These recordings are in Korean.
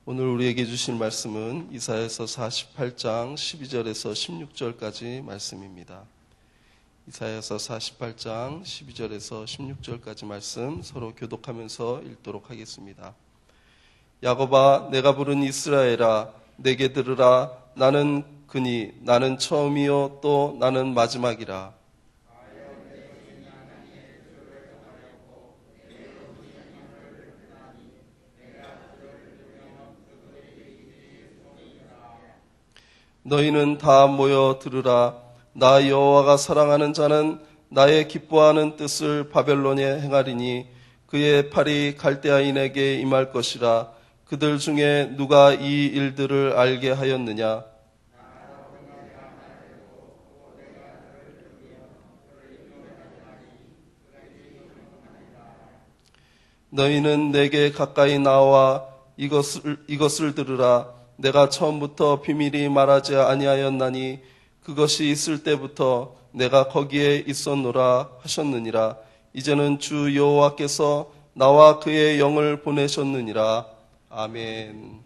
오늘 우리에게 주실 말씀은 이사야서 48장 12절에서 16절까지 말씀입니다. 이사야서 48장 12절에서 16절까지 말씀 서로 교독하면서 읽도록 하겠습니다. 야곱아, 내가 부른 이스라엘아, 내게 들으라. 나는 그니 나는 처음이요 또 나는 마지막이라. 너희는 다 모여 들으라. 나 여호와가 사랑하는 자는 나의 기뻐하는 뜻을 바벨론에 행하리니 그의 팔이 갈대아인에게 임할 것이라. 그들 중에 누가 이 일들을 알게 하였느냐? 너희는 내게 가까이 나와 이것을 들으라. 내가 처음부터 비밀이 말하지 아니하였나니 그것이 있을 때부터 내가 거기에 있었노라 하셨느니라. 이제는 주 여호와께서 나와 그의 영을 보내셨느니라. 아멘.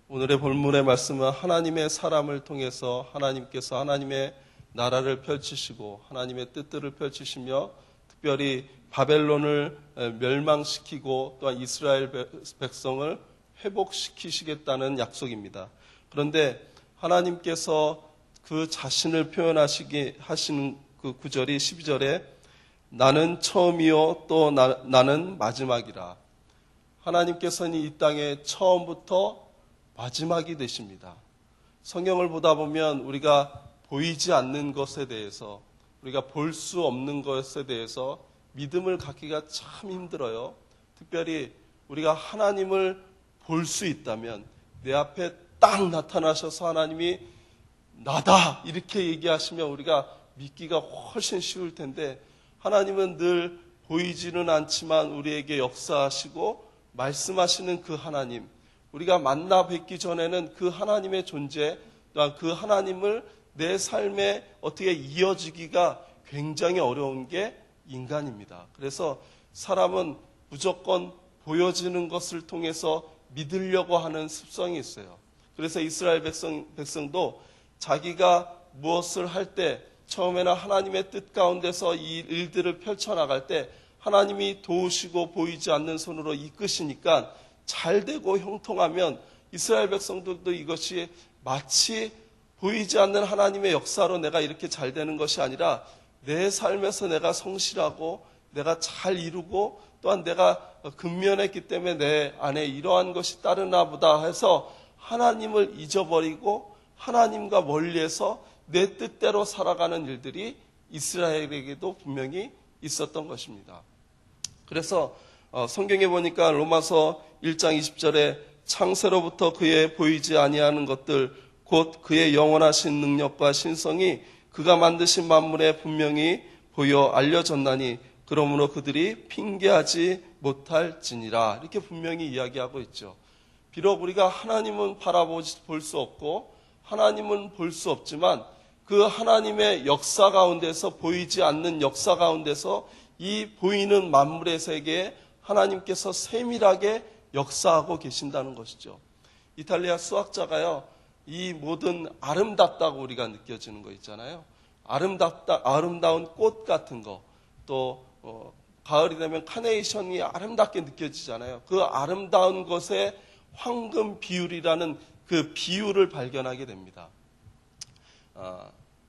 오늘의 본문의 말씀은 하나님의 사람을 통해서 하나님께서 하나님의 나라를 펼치시고 하나님의 뜻들을 펼치시며 특별히 바벨론을 멸망시키고 또한 이스라엘 백성을 회복시키시겠다는 약속입니다. 그런데 하나님께서 그 자신을 표현하시게 하시는 그 구절이 12절에 나는 처음이요 또 나는 마지막이라. 하나님께서는 이 땅에 처음부터 마지막이 되십니다. 성경을 보다 보면 우리가 보이지 않는 것에 대해서 우리가 볼 수 없는 것에 대해서 믿음을 갖기가 참 힘들어요. 특별히 우리가 하나님을 볼 수 있다면 내 앞에 딱 나타나셔서 하나님이 나다 이렇게 얘기하시면 우리가 믿기가 훨씬 쉬울 텐데 하나님은 늘 보이지는 않지만 우리에게 역사하시고 말씀하시는 그 하나님, 우리가 만나 뵙기 전에는 그 하나님의 존재 또한 그 하나님을 내 삶에 어떻게 이어지기가 굉장히 어려운 게 인간입니다. 그래서 사람은 무조건 보여지는 것을 통해서 믿으려고 하는 습성이 있어요. 그래서 이스라엘 백성도 자기가 무엇을 할 때 처음에는 하나님의 뜻 가운데서 이 일들을 펼쳐나갈 때 하나님이 도우시고 보이지 않는 손으로 이끄시니까 잘 되고 형통하면 이스라엘 백성들도 이것이 마치 보이지 않는 하나님의 역사로 내가 이렇게 잘 되는 것이 아니라 내 삶에서 내가 성실하고 내가 잘 이루고 또한 내가 근면했기 때문에 내 안에 이러한 것이 따르나 보다 해서 하나님을 잊어버리고 하나님과 멀리해서 내 뜻대로 살아가는 일들이 이스라엘에게도 분명히 있었던 것입니다. 그래서 성경에 보니까 로마서 1장 20절에 창세로부터 그의 보이지 아니하는 것들 곧 그의 영원하신 능력과 신성이 그가 만드신 만물에 분명히 보여 알려졌나니 그러므로 그들이 핑계하지 못할지니라. 이렇게 분명히 이야기하고 있죠. 비록 우리가 하나님은 볼 수 없고 하나님은 볼 수 없지만 그 하나님의 역사 가운데서 보이지 않는 역사 가운데서 이 보이는 만물의 세계에 하나님께서 세밀하게 역사하고 계신다는 것이죠. 이탈리아 수학자가요, 이 모든 아름답다고 우리가 느껴지는 거 있잖아요. 아름다운 꽃 같은 거, 또 가을이 되면 카네이션이 아름답게 느껴지잖아요. 그 아름다운 것의 황금 비율이라는 그 비율을 발견하게 됩니다.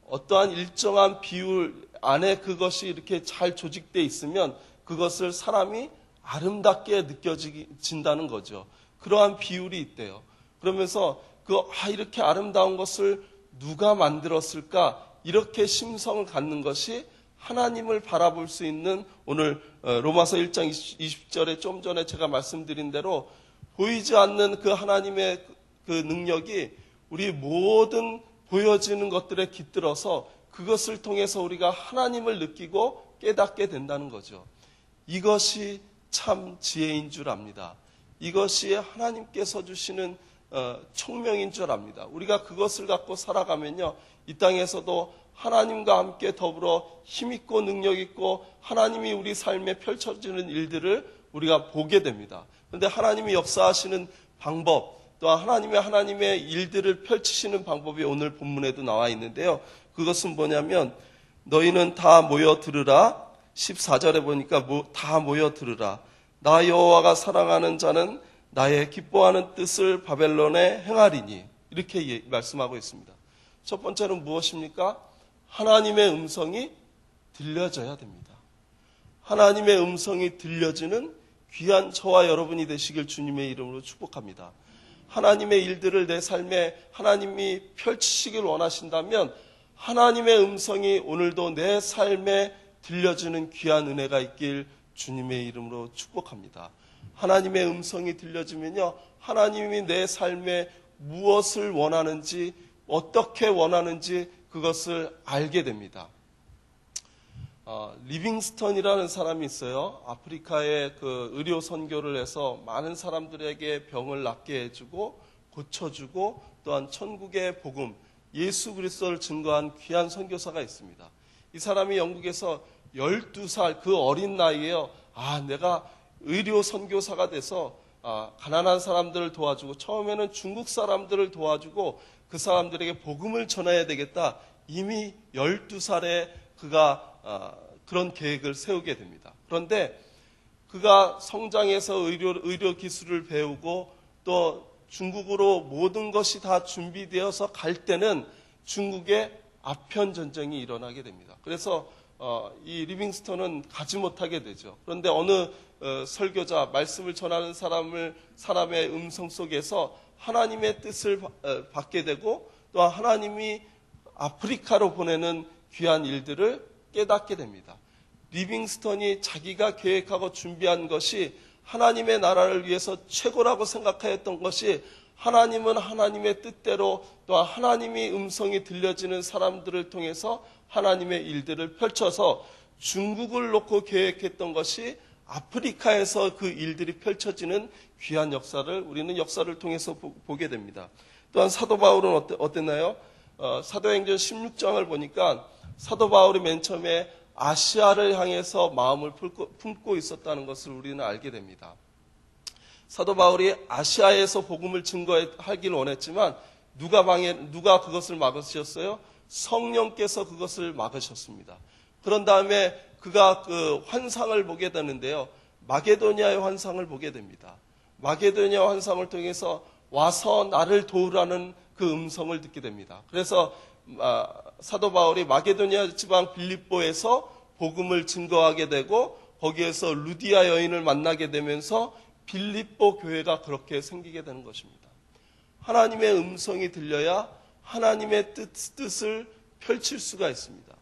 어떠한 일정한 비율 안에 그것이 이렇게 잘 조직되어 있으면 그것을 사람이 아름답게 느껴진다는 거죠. 그러한 비율이 있대요. 그러면서 이렇게 아름다운 것을 누가 만들었을까? 이렇게 심성을 갖는 것이 하나님을 바라볼 수 있는 오늘 로마서 1장 20절에 좀 전에 제가 말씀드린 대로 보이지 않는 그 하나님의 그 능력이 우리 모든 보여지는 것들에 깃들어서 그것을 통해서 우리가 하나님을 느끼고 깨닫게 된다는 거죠. 이것이 참 지혜인 줄 압니다. 이것이 하나님께서 주시는 총명인 줄 압니다. 우리가 그것을 갖고 살아가면요, 이 땅에서도 하나님과 함께 더불어 힘있고 능력있고 하나님이 우리 삶에 펼쳐지는 일들을 우리가 보게 됩니다. 그런데 하나님이 역사하시는 방법, 또한 하나님의 일들을 펼치시는 방법이 오늘 본문에도 나와 있는데요. 그것은 뭐냐면 너희는 다 모여 들으라. 14절에 보니까 다 모여 들으라. 나 여호와가 사랑하는 자는 나의 기뻐하는 뜻을 바벨론에 행하리니. 이렇게 말씀하고 있습니다. 첫 번째는 무엇입니까? 하나님의 음성이 들려져야 됩니다. 하나님의 음성이 들려지는 귀한 저와 여러분이 되시길 주님의 이름으로 축복합니다. 하나님의 일들을 내 삶에 하나님이 펼치시길 원하신다면 하나님의 음성이 오늘도 내 삶에 들려지는 귀한 은혜가 있길 주님의 이름으로 축복합니다. 하나님의 음성이 들려지면요, 하나님이 내 삶에 무엇을 원하는지, 어떻게 원하는지 그것을 알게 됩니다. 리빙스턴이라는 사람이 있어요. 아프리카에 그 의료 선교를 해서 많은 사람들에게 병을 낫게 해주고 고쳐주고 또한 천국의 복음, 예수 그리스도를 증거한 귀한 선교사가 있습니다. 이 사람이 영국에서 12살 그 어린 나이에요. 내가 의료 선교사가 돼서 가난한 사람들을 도와주고 처음에는 중국 사람들을 도와주고 그 사람들에게 복음을 전해야 되겠다. 이미 12살에 그가 그런 계획을 세우게 됩니다. 그런데 그가 성장해서 의료 기술을 배우고 또 중국으로 모든 것이 다 준비되어서 갈 때는 중국에 아편 전쟁이 일어나게 됩니다. 그래서 이 리빙스턴은 가지 못하게 되죠. 그런데 어느 설교자, 말씀을 전하는 사람의 음성 속에서 하나님의 뜻을 받게 되고 또 하나님이 아프리카로 보내는 귀한 일들을 깨닫게 됩니다. 리빙스턴이 자기가 계획하고 준비한 것이 하나님의 나라를 위해서 최고라고 생각하였던 것이 하나님은 하나님의 뜻대로 또 하나님의 음성이 들려지는 사람들을 통해서 하나님의 일들을 펼쳐서 중국을 놓고 계획했던 것이 아프리카에서 그 일들이 펼쳐지는 귀한 역사를 우리는 역사를 통해서 보게 됩니다. 또한 사도 바울은 어땠나요? 사도행전 16장을 보니까 사도 바울이 맨 처음에 아시아를 향해서 마음을 품고 있었다는 것을 우리는 알게 됩니다. 사도 바울이 아시아에서 복음을 증거하길 원했지만 누가 그것을 막으셨어요? 성령께서 그것을 막으셨습니다. 그런 다음에 그가 그 환상을 보게 되는데요. 마게도니아의 환상을 보게 됩니다. 마게도니아 환상을 통해서 와서 나를 도우라는 그 음성을 듣게 됩니다. 그래서 사도 바울이 마게도니아 지방 빌립보에서 복음을 증거하게 되고 거기에서 루디아 여인을 만나게 되면서 빌립보 교회가 그렇게 생기게 되는 것입니다. 하나님의 음성이 들려야 하나님의 뜻을 펼칠 수가 있습니다.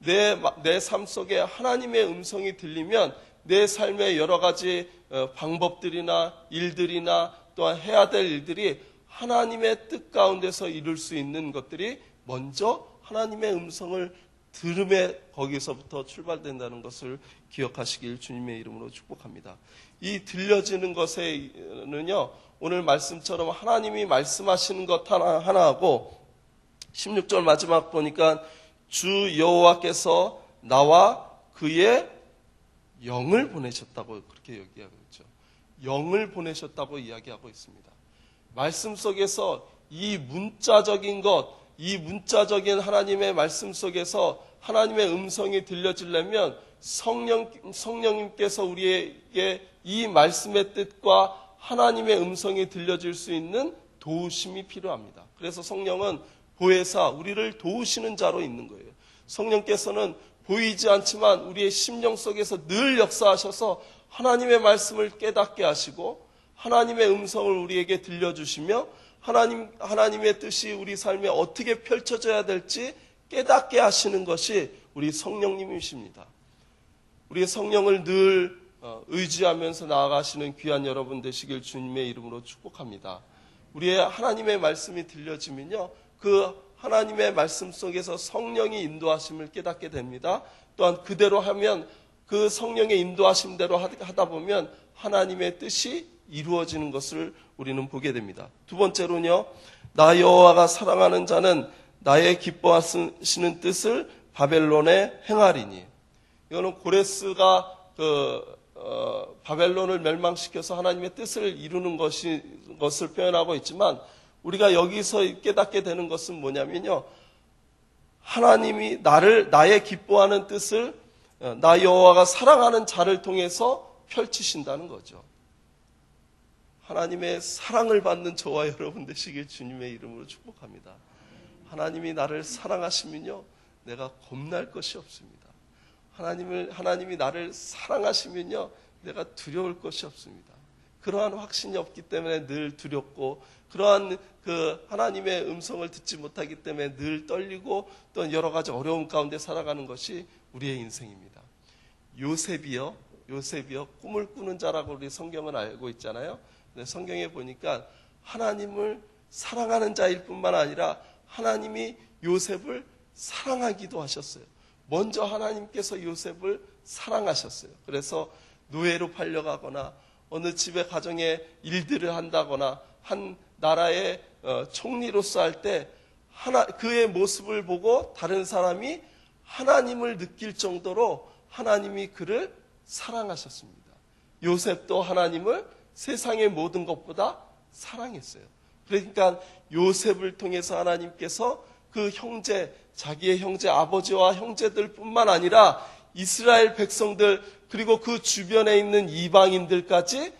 내 삶 속에 하나님의 음성이 들리면 내 삶의 여러 가지 방법들이나 일들이나 또한 해야 될 일들이 하나님의 뜻 가운데서 이룰 수 있는 것들이 먼저 하나님의 음성을 들음에 거기서부터 출발된다는 것을 기억하시길 주님의 이름으로 축복합니다. 이 들려지는 것에는요, 오늘 말씀처럼 하나님이 말씀하시는 것 하나하고 16절 마지막 보니까 주 여호와께서 나와 그의 영을 보내셨다고 그렇게 얘기하고 있죠. 영을 보내셨다고 이야기하고 있습니다. 말씀 속에서 이 문자적인 것, 이 문자적인 하나님의 말씀 속에서 하나님의 음성이 들려지려면 성령님께서 우리에게 이 말씀의 뜻과 하나님의 음성이 들려질 수 있는 도우심이 필요합니다. 그래서 성령은 보혜사, 우리를 도우시는 자로 있는 거예요. 성령께서는 보이지 않지만 우리의 심령 속에서 늘 역사하셔서 하나님의 말씀을 깨닫게 하시고 하나님의 음성을 우리에게 들려주시며 하나님의 뜻이 우리 삶에 어떻게 펼쳐져야 될지 깨닫게 하시는 것이 우리 성령님이십니다. 우리의 성령을 늘 의지하면서 나아가시는 귀한 여러분 되시길 주님의 이름으로 축복합니다. 우리의 하나님의 말씀이 들려지면요, 그 하나님의 말씀 속에서 성령이 인도하심을 깨닫게 됩니다. 또한 그대로 하면 그 성령의 인도하심대로 하다 보면 하나님의 뜻이 이루어지는 것을 우리는 보게 됩니다. 두 번째로는요, 나 여호와가 사랑하는 자는 나의 기뻐하시는 뜻을 바벨론에 행하리니. 이거는 고레스가 바벨론을 멸망시켜서 하나님의 뜻을 이루는 것을 표현하고 있지만, 우리가 여기서 깨닫게 되는 것은 뭐냐면요, 하나님이 나의 기뻐하는 뜻을 나 여호와가 사랑하는 자를 통해서 펼치신다는 거죠. 하나님의 사랑을 받는 저와 여러분 되시길 주님의 이름으로 축복합니다. 하나님이 나를 사랑하시면요, 내가 겁날 것이 없습니다. 하나님이 나를 사랑하시면요, 내가 두려울 것이 없습니다. 그러한 확신이 없기 때문에 늘 두렵고, 그러한 하나님의 음성을 듣지 못하기 때문에 늘 떨리고, 또 여러 가지 어려움 가운데 살아가는 것이 우리의 인생입니다. 요셉이요, 꿈을 꾸는 자라고 우리 성경은 알고 있잖아요. 근데 성경에 보니까 하나님을 사랑하는 자일 뿐만 아니라 하나님이 요셉을 사랑하기도 하셨어요. 먼저 하나님께서 요셉을 사랑하셨어요. 그래서 노예로 팔려가거나 어느 집의 가정에 일들을 한다거나 한 나라의 총리로서 할 때 그의 모습을 보고 다른 사람이 하나님을 느낄 정도로 하나님이 그를 사랑하셨습니다. 요셉도 하나님을 세상의 모든 것보다 사랑했어요. 그러니까 요셉을 통해서 하나님께서 그 자기의 형제, 아버지와 형제들 뿐만 아니라 이스라엘 백성들, 그리고 그 주변에 있는 이방인들까지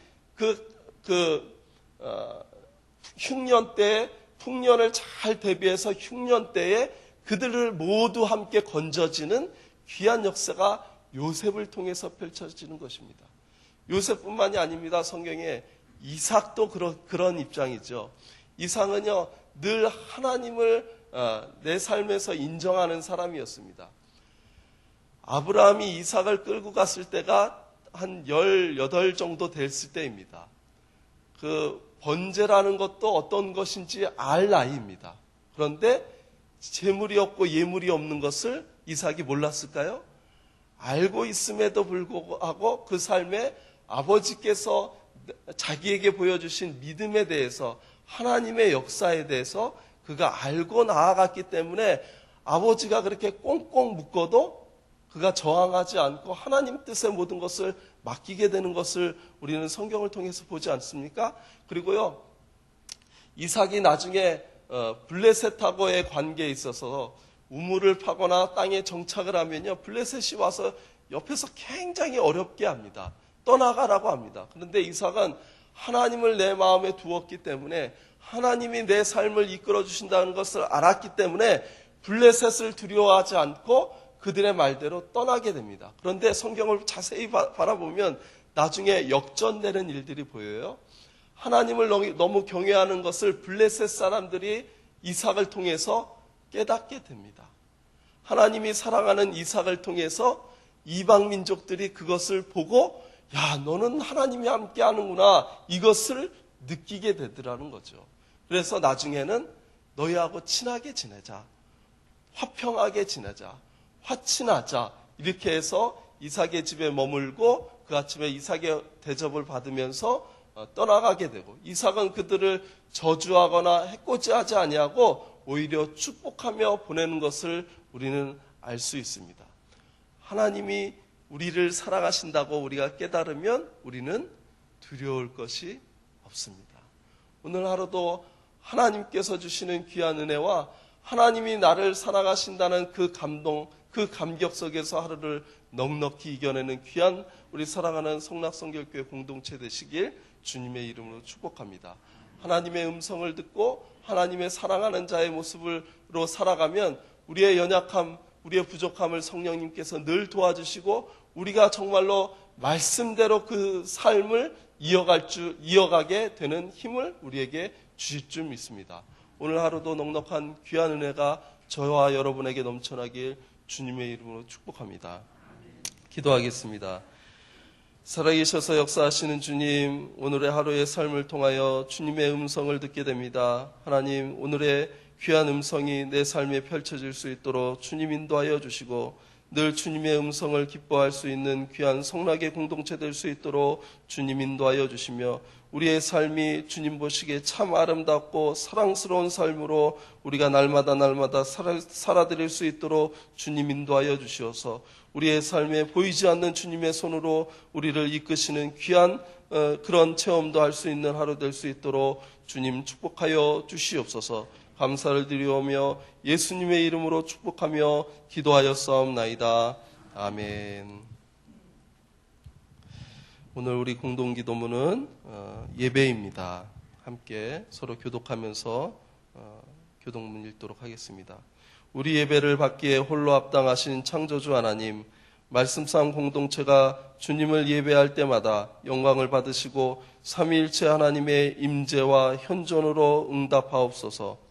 흉년 때에, 풍년을 잘 대비해서 흉년 때에 그들을 모두 함께 건져지는 귀한 역사가 요셉을 통해서 펼쳐지는 것입니다. 요셉뿐만이 아닙니다. 성경에 이삭도 그런 입장이죠. 이삭은요, 늘 하나님을 내 삶에서 인정하는 사람이었습니다. 아브라함이 이삭을 끌고 갔을 때가 한 18 정도 됐을 때입니다. 번제라는 것도 어떤 것인지 알 나이입니다. 그런데 재물이 없고 예물이 없는 것을 이삭이 몰랐을까요? 알고 있음에도 불구하고 그 삶에 아버지께서 자기에게 보여주신 믿음에 대해서, 하나님의 역사에 대해서 그가 알고 나아갔기 때문에 아버지가 그렇게 꽁꽁 묶어도 그가 저항하지 않고 하나님 뜻의 모든 것을 맡기게 되는 것을 우리는 성경을 통해서 보지 않습니까? 그리고요, 이삭이 나중에 블레셋하고의 관계에 있어서 우물을 파거나 땅에 정착을 하면요, 블레셋이 와서 옆에서 굉장히 어렵게 합니다. 떠나가라고 합니다. 그런데 이삭은 하나님을 내 마음에 두었기 때문에, 하나님이 내 삶을 이끌어 주신다는 것을 알았기 때문에 블레셋을 두려워하지 않고 그들의 말대로 떠나게 됩니다. 그런데 성경을 자세히 바라보면 나중에 역전되는 일들이 보여요. 하나님을 너무 경외하는 것을 블레셋 사람들이 이삭을 통해서 깨닫게 됩니다. 하나님이 사랑하는 이삭을 통해서 이방 민족들이 그것을 보고, 야, 너는 하나님이 함께 하는구나, 이것을 느끼게 되더라는 거죠. 그래서 나중에는 너희하고 친하게 지내자, 화평하게 지내자, 화친하자, 이렇게 해서 이삭의 집에 머물고 그 아침에 이삭의 대접을 받으면서 떠나가게 되고, 이삭은 그들을 저주하거나 해코지하지 아니하고 오히려 축복하며 보내는 것을 우리는 알 수 있습니다. 하나님이 우리를 사랑하신다고 우리가 깨달으면 우리는 두려울 것이 없습니다. 오늘 하루도 하나님께서 주시는 귀한 은혜와 하나님이 나를 사랑하신다는 그 감동, 그 감격 속에서 하루를 넉넉히 이겨내는 귀한 우리 사랑하는 성락성결교회 공동체 되시길 주님의 이름으로 축복합니다. 하나님의 음성을 듣고 하나님의 사랑하는 자의 모습으로 살아가면 우리의 연약함, 우리의 부족함을 성령님께서 늘 도와주시고 우리가 정말로 말씀대로 그 삶을 이어가게 되는 힘을 우리에게 주실 줄 믿습니다. 오늘 하루도 넉넉한 귀한 은혜가 저와 여러분에게 넘쳐나길 주님의 이름으로 축복합니다. 기도하겠습니다. 살아계셔서 역사하시는 주님, 오늘의 하루의 삶을 통하여 주님의 음성을 듣게 됩니다. 하나님, 오늘의 귀한 음성이 내 삶에 펼쳐질 수 있도록 주님 인도하여 주시고 늘 주님의 음성을 기뻐할 수 있는 귀한 성락의 공동체 될 수 있도록 주님 인도하여 주시며 우리의 삶이 주님 보시기에 참 아름답고 사랑스러운 삶으로 우리가 날마다 살아드릴 수 있도록 주님 인도하여 주시어서 우리의 삶에 보이지 않는 주님의 손으로 우리를 이끄시는 귀한 그런 체험도 할 수 있는 하루 될 수 있도록 주님 축복하여 주시옵소서. 감사를 드리오며 예수님의 이름으로 축복하며 기도하였사옵나이다. 아멘. 오늘 우리 공동기도문은 예배입니다. 함께 서로 교독하면서 교독문 읽도록 하겠습니다. 우리 예배를 받기에 홀로 합당하신 창조주 하나님, 말씀상 공동체가 주님을 예배할 때마다 영광을 받으시고 삼위일체 하나님의 임재와 현존으로 응답하옵소서.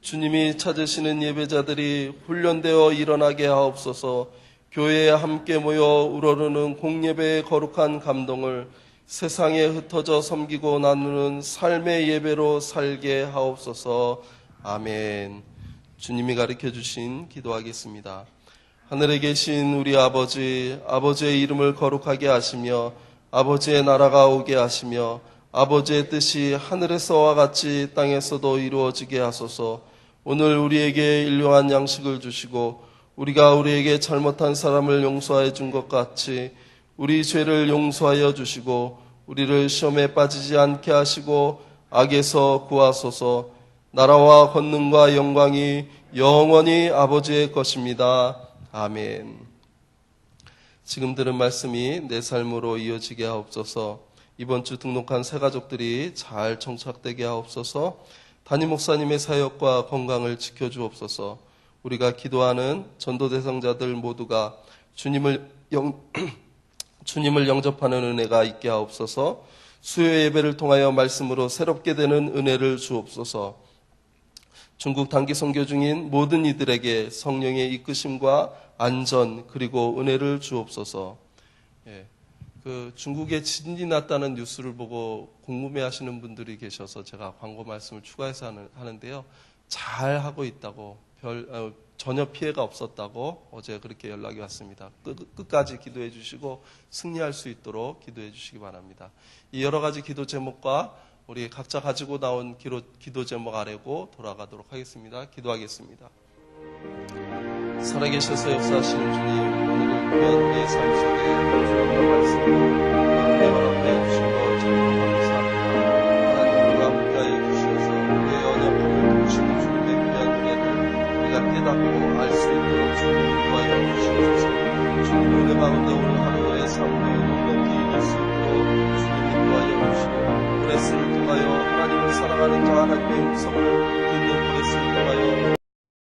주님이 찾으시는 예배자들이 훈련되어 일어나게 하옵소서. 교회에 함께 모여 우러르는 공예배의 거룩한 감동을 세상에 흩어져 섬기고 나누는 삶의 예배로 살게 하옵소서. 아멘. 주님이 가르쳐 주신 기도하겠습니다. 하늘에 계신 우리 아버지, 아버지의 이름을 거룩하게 하시며 아버지의 나라가 오게 하시며 아버지의 뜻이 하늘에서와 같이 땅에서도 이루어지게 하소서. 오늘 우리에게 일용할 양식을 주시고 우리가 우리에게 잘못한 사람을 용서해 준 것 같이 우리 죄를 용서하여 주시고 우리를 시험에 빠지지 않게 하시고 악에서 구하소서. 나라와 권능과 영광이 영원히 아버지의 것입니다. 아멘. 지금 들은 말씀이 내 삶으로 이어지게 하옵소서. 이번 주 등록한 새 가족들이 잘 정착되게 하옵소서. 담임 목사님의 사역과 건강을 지켜주옵소서. 우리가 기도하는 전도 대상자들 모두가 주님을 영접하는 은혜가 있게 하옵소서. 수요 예배를 통하여 말씀으로 새롭게 되는 은혜를 주옵소서. 중국 단기 선교 중인 모든 이들에게 성령의 이끄심과 안전 그리고 은혜를 주옵소서. 중국에 지진이 났다는 뉴스를 보고 궁금해하시는 분들이 계셔서 제가 광고 말씀을 추가해서 하는데요. 잘 하고 있다고, 전혀 피해가 없었다고 어제 그렇게 연락이 왔습니다. 끝까지 기도해 주시고 승리할 수 있도록 기도해 주시기 바랍니다. 이 여러 가지 기도 제목과 우리 각자 가지고 나온 기도 제목 아래고 돌아가도록 하겠습니다. 기도하겠습니다. 살아계셔서 역사하시는 주님, 오늘은 귀한 우리의 삶 속에 주님의 말씀으로 은혜 허락하여 주시고 참으로 감사합니다. 하나님, 우리가 함께하여 주시어서 우리의 언약함을 도우시는 주님의 귀한 은혜를 우리가 깨닫고 알 수 있도록 주님 인도하여 주시옵소서. 주님 은혜 가운데 오늘 하루의 삶도 넉넉히 이길 수 있도록 주님 인도하여 주시고 브레스를 통하여 하나님을 사랑하는 자 하나님의 음성을 듣는 브레스를